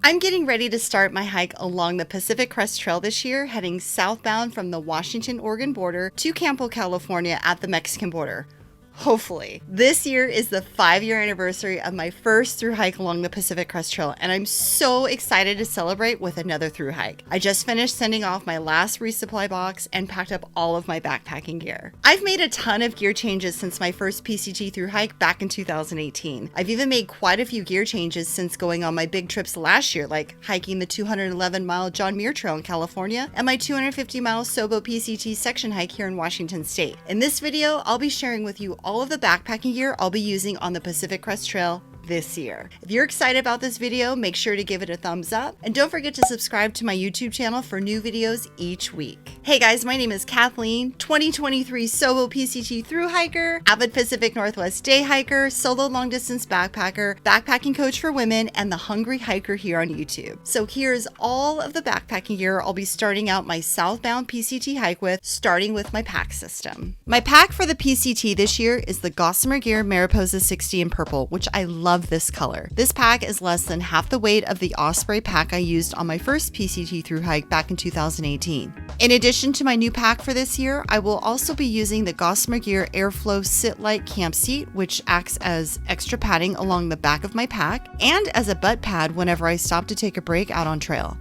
I'm getting ready to start my hike along the Pacific Crest Trail this year, heading southbound from the Washington-Oregon border to Campo, California at the Mexican border. Hopefully. This year is the 5-year anniversary of my first thru hike along the Pacific Crest Trail, and I'm so excited to celebrate with another thru hike. I just finished sending off my last resupply box and packed up all of my backpacking gear. I've made a ton of gear changes since my first PCT thru hike back in 2018. I've even made quite a few gear changes since going on my big trips last year, like hiking the 211-mile John Muir Trail in California and my 250-mile SoBo PCT section hike here in Washington State. In this video, I'll be sharing with you all of the backpacking gear I'll be using on the Pacific Crest Trail this year. If you're excited about this video, make sure to give it a thumbs up and don't forget to subscribe to my YouTube channel for new videos each week. Hey guys, my name is Kathleen, 2023 SoBo PCT thru hiker, avid Pacific Northwest day hiker, solo long distance backpacker, backpacking coach for women, and the hungry hiker here on YouTube. So here's all of the backpacking gear I'll be starting out my Southbound PCT hike with, starting with my pack system. My pack for the PCT this year is the Gossamer Gear Mariposa 60 in purple, which I love this color. This pack is less than half the weight of the Osprey pack I used on my first PCT thru hike back in 2018. In addition to my new pack for this year, I will also be using the Gossamer Gear Airflow Sit Light Camp Seat, which acts as extra padding along the back of my pack and as a butt pad whenever I stop to take a break out on trail.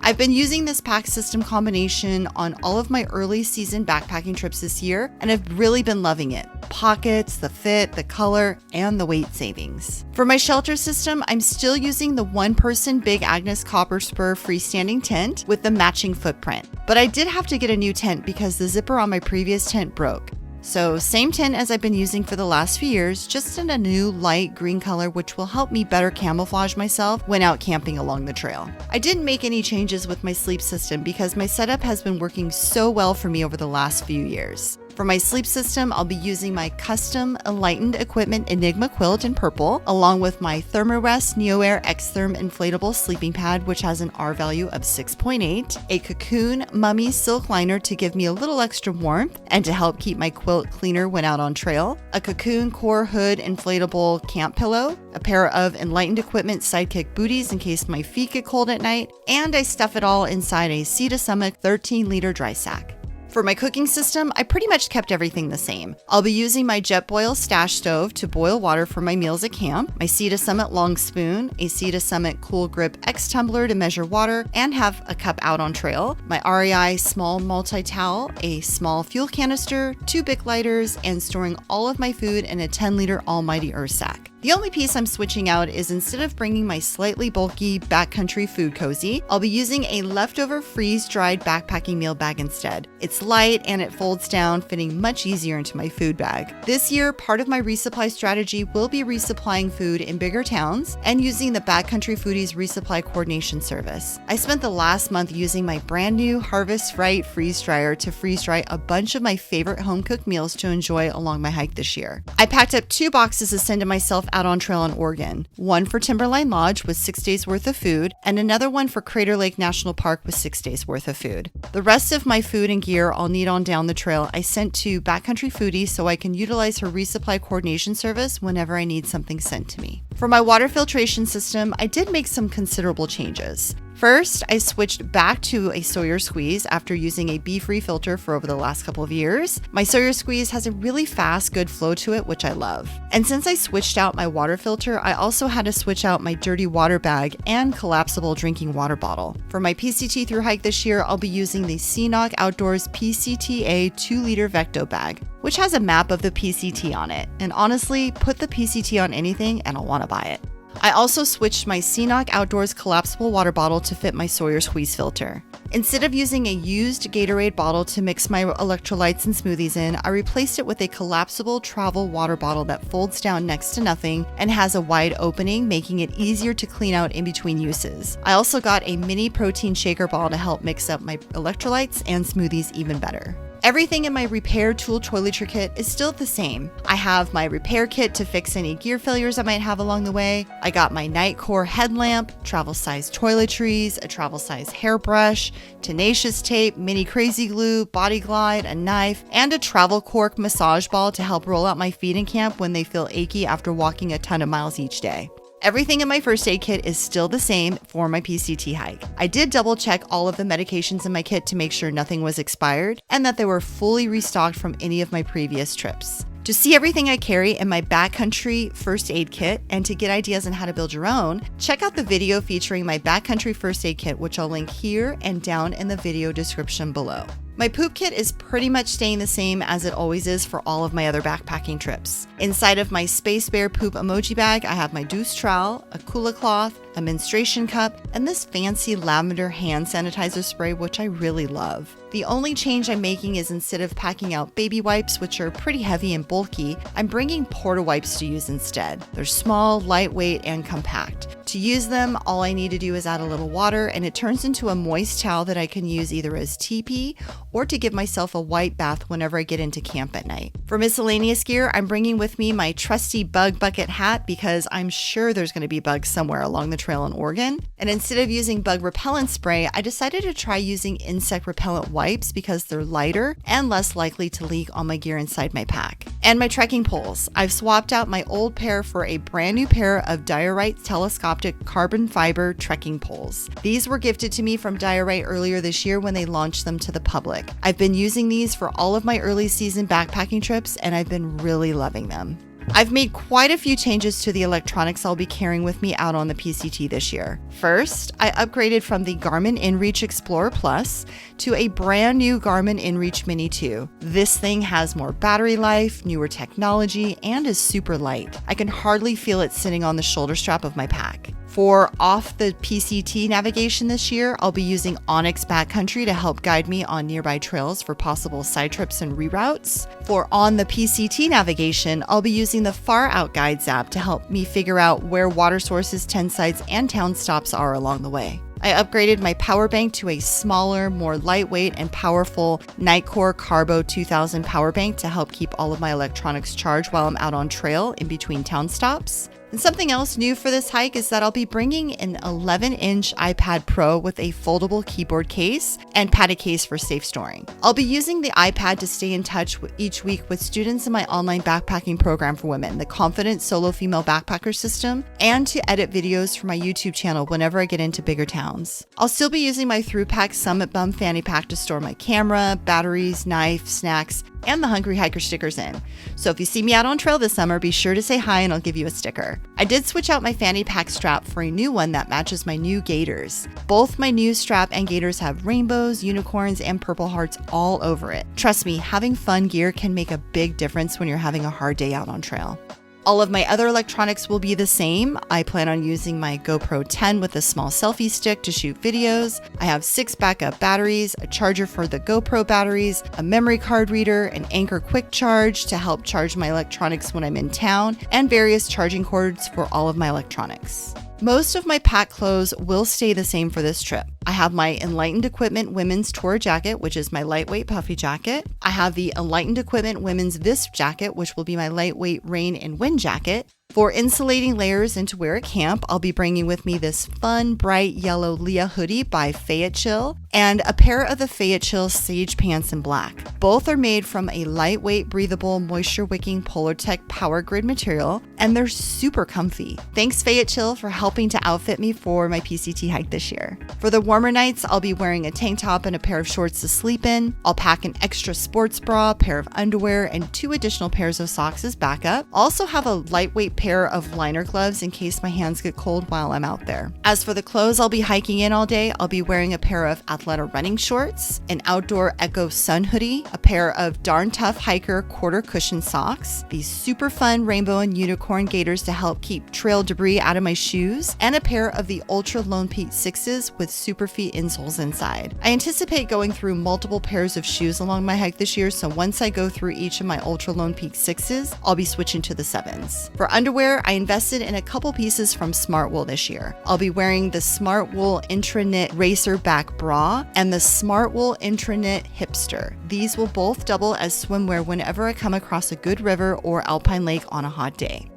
I've been using this pack system combination on all of my early season backpacking trips this year, and I've really been loving it. Pockets, the fit, the color, and the weight savings. For my shelter system, I'm still using the one-person Big Agnes Copper Spur freestanding tent with the matching footprint. But I did have to get a new tent because the zipper on my previous tent broke. So same tent as I've been using for the last few years, just in a new light green color, which will help me better camouflage myself when out camping along the trail. I didn't make any changes with my sleep system because my setup has been working so well for me over the last few years. For my sleep system, I'll be using my custom Enlightened Equipment Enigma quilt in purple, along with my ThermoRest NeoAir Xtherm inflatable sleeping pad, which has an R value of 6.8, a Cocoon Mummy silk liner to give me a little extra warmth and to help keep my quilt cleaner when out on trail, a Cocoon Core Hood inflatable camp pillow, a pair of Enlightened Equipment Sidekick booties in case my feet get cold at night, and I stuff it all inside a Sea to Summit 13-liter dry sack. For my cooking system, I pretty much kept everything the same. I'll be using my JetBoil stash stove to boil water for my meals at camp, my Sea to Summit long spoon, a Sea to Summit Cool Grip X tumbler to measure water and have a cup out on trail, my REI small multi-towel, a small fuel canister, 2 Bic lighters, and storing all of my food in a 10-liter Almighty Earth sack. The only piece I'm switching out is instead of bringing my slightly bulky backcountry food cozy, I'll be using a leftover freeze-dried backpacking meal bag instead. It's light and it folds down, fitting much easier into my food bag. This year, part of my resupply strategy will be resupplying food in bigger towns and using the Backcountry Foodies resupply coordination service. I spent the last month using my brand new Harvest Right freeze dryer to freeze dry a bunch of my favorite home-cooked meals to enjoy along my hike this year. I packed up 2 boxes to send to myself out on trail in Oregon, one for Timberline Lodge with 6 days worth of food, and another one for Crater Lake National Park with 6 days worth of food. The rest of my food and gear I'll need on down the trail I sent to Backcountry Foodie so I can utilize her resupply coordination service whenever I need something sent to me. For my water filtration system, I did make some considerable changes. First, I switched back to a Sawyer Squeeze after using a bee-free filter for over the last couple of years. My Sawyer Squeeze has a really fast, good flow to it, which I love. And since I switched out my water filter, I also had to switch out my dirty water bag and collapsible drinking water bottle. For my PCT thru hike this year, I'll be using the CNOC Outdoors PCTA 2-liter Vecto bag, which has a map of the PCT on it. And honestly, put the PCT on anything and I'll want to buy it. I also switched my CNOC Outdoors collapsible water bottle to fit my Sawyer Squeeze filter. Instead of using a used Gatorade bottle to mix my electrolytes and smoothies in, I replaced it with a collapsible travel water bottle that folds down next to nothing and has a wide opening, making it easier to clean out in between uses. I also got a mini protein shaker ball to help mix up my electrolytes and smoothies even better. Everything in my repair tool toiletry kit is still the same. I have my repair kit to fix any gear failures I might have along the way. I got my Nightcore headlamp, travel size toiletries, a travel size hairbrush, tenacious tape, mini crazy glue, body glide, a knife, and a travel cork massage ball to help roll out my feet in camp when they feel achy after walking a ton of miles each day. Everything in my first aid kit is still the same for my PCT hike. I did double check all of the medications in my kit to make sure nothing was expired and that they were fully restocked from any of my previous trips. To see everything I carry in my backcountry first aid kit and to get ideas on how to build your own, check out the video featuring my backcountry first aid kit, which I'll link here and down in the video description below. My poop kit is pretty much staying the same as it always is for all of my other backpacking trips. Inside of my Space Bear poop emoji bag, I have my douche trowel, a Kula cloth, a menstruation cup, and this fancy lavender hand sanitizer spray, which I really love. The only change I'm making is instead of packing out baby wipes, which are pretty heavy and bulky, I'm bringing porta wipes to use instead. They're small, lightweight, and compact. To use them, all I need to do is add a little water and it turns into a moist towel that I can use either as TP or to give myself a white bath whenever I get into camp at night. For miscellaneous gear, I'm bringing with me my trusty bug bucket hat because I'm sure there's going to be bugs somewhere along the trail in Oregon. And instead of using bug repellent spray, I decided to try using insect repellent wipes because they're lighter and less likely to leak on my gear inside my pack. And my trekking poles. I've swapped out my old pair for a brand new pair of Diorite telescopic carbon fiber trekking poles. These were gifted to me from Diorite earlier this year when they launched them to the public. I've been using these for all of my early season backpacking trips and I've been really loving them. I've made quite a few changes to the electronics I'll be carrying with me out on the PCT this year. First, I upgraded from the Garmin InReach Explorer Plus to a brand new Garmin InReach Mini 2. This thing has more battery life, newer technology, and is super light. I can hardly feel it sitting on the shoulder strap of my pack. For off the PCT navigation this year, I'll be using Onyx Backcountry to help guide me on nearby trails for possible side trips and reroutes. For on the PCT navigation, I'll be using the Far Out Guides app to help me figure out where water sources, tent sites, and town stops are along the way. I upgraded my power bank to a smaller, more lightweight, and powerful Nitecore Carbo 2000 power bank to help keep all of my electronics charged while I'm out on trail in between town stops. And something else new for this hike is that I'll be bringing an 11-inch iPad Pro with a foldable keyboard case and padded case for safe storing. I'll be using the iPad to stay in touch each week with students in my online backpacking program for women, the Confident Solo Female Backpacker System, and to edit videos for my YouTube channel whenever I get into bigger towns. I'll still be using my thru-pack Summit Bum fanny pack to store my camera, batteries, knife, snacks, and the Hungry Hiker stickers in. So if you see me out on trail this summer, be sure to say hi and I'll give you a sticker. I did switch out my fanny pack strap for a new one that matches my new gaiters. Both my new strap and gaiters have rainbows, unicorns, and purple hearts all over it. Trust me, having fun gear can make a big difference when you're having a hard day out on trail. All of my other electronics will be the same. I plan on using my GoPro 10 with a small selfie stick to shoot videos. I have 6 backup batteries, a charger for the GoPro batteries, a memory card reader, an Anchor Quick Charge to help charge my electronics when I'm in town, and various charging cords for all of my electronics. Most of my pack clothes will stay the same for this trip. I have my Enlightened Equipment Women's Tour Jacket, which is my lightweight puffy jacket. I have the Enlightened Equipment Women's Visp Jacket, which will be my lightweight rain and wind jacket. For insulating layers and to wear at camp, I'll be bringing with me this fun, bright yellow Leah hoodie by Fayetteville and a pair of the Fayetteville Sage Pants in black. Both are made from a lightweight, breathable, moisture-wicking Polartec Power Grid material, and they're super comfy. Thanks Fayetteville for helping to outfit me for my PCT hike this year. For the warmer nights, I'll be wearing a tank top and a pair of shorts to sleep in. I'll pack an extra sports bra, pair of underwear, and 2 additional pairs of socks as backup. I'll also have a lightweight pair of liner gloves in case my hands get cold while I'm out there. As for the clothes I'll be hiking in all day, I'll be wearing a pair of Athleta running shorts, an outdoor Echo sun hoodie, a pair of Darn Tough Hiker quarter cushion socks, these super fun rainbow and unicorn gaiters to help keep trail debris out of my shoes, and a pair of the Ultra Lone Peak 6s with Superfeet insoles inside. I anticipate going through multiple pairs of shoes along my hike this year, so once I go through each of my Ultra Lone Peak 6s, I'll be switching to the 7s. For underwear, I invested in a couple pieces from Smartwool this year. I'll be wearing the Smartwool Intra-Knit Racer Back Bra and the Smartwool Intra-Knit Hipster. These will both double as swimwear whenever I come across a good river or alpine lake on a hot day.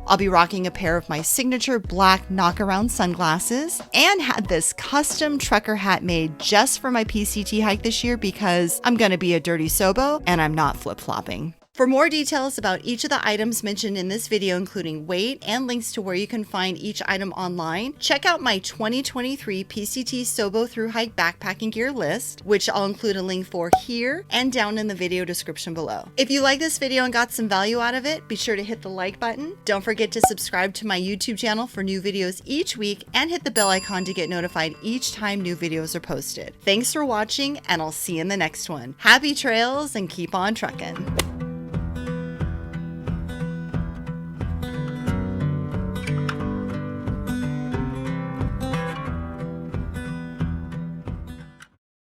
I'll be rocking a pair of my signature black knockaround sunglasses and had this custom trucker hat made just for my PCT hike this year because I'm gonna be a dirty SoBo and I'm not flip-flopping. For more details about each of the items mentioned in this video, including weight and links to where you can find each item online, check out my 2023 PCT SoBo thru-hike backpacking gear list, which I'll include a link for here and down in the video description below. If you like this video and got some value out of it, be sure to hit the like button. Don't forget to subscribe to my YouTube channel for new videos each week and hit the bell icon to get notified each time new videos are posted. Thanks for watching, and I'll see you in the next one. Happy trails and keep on trucking.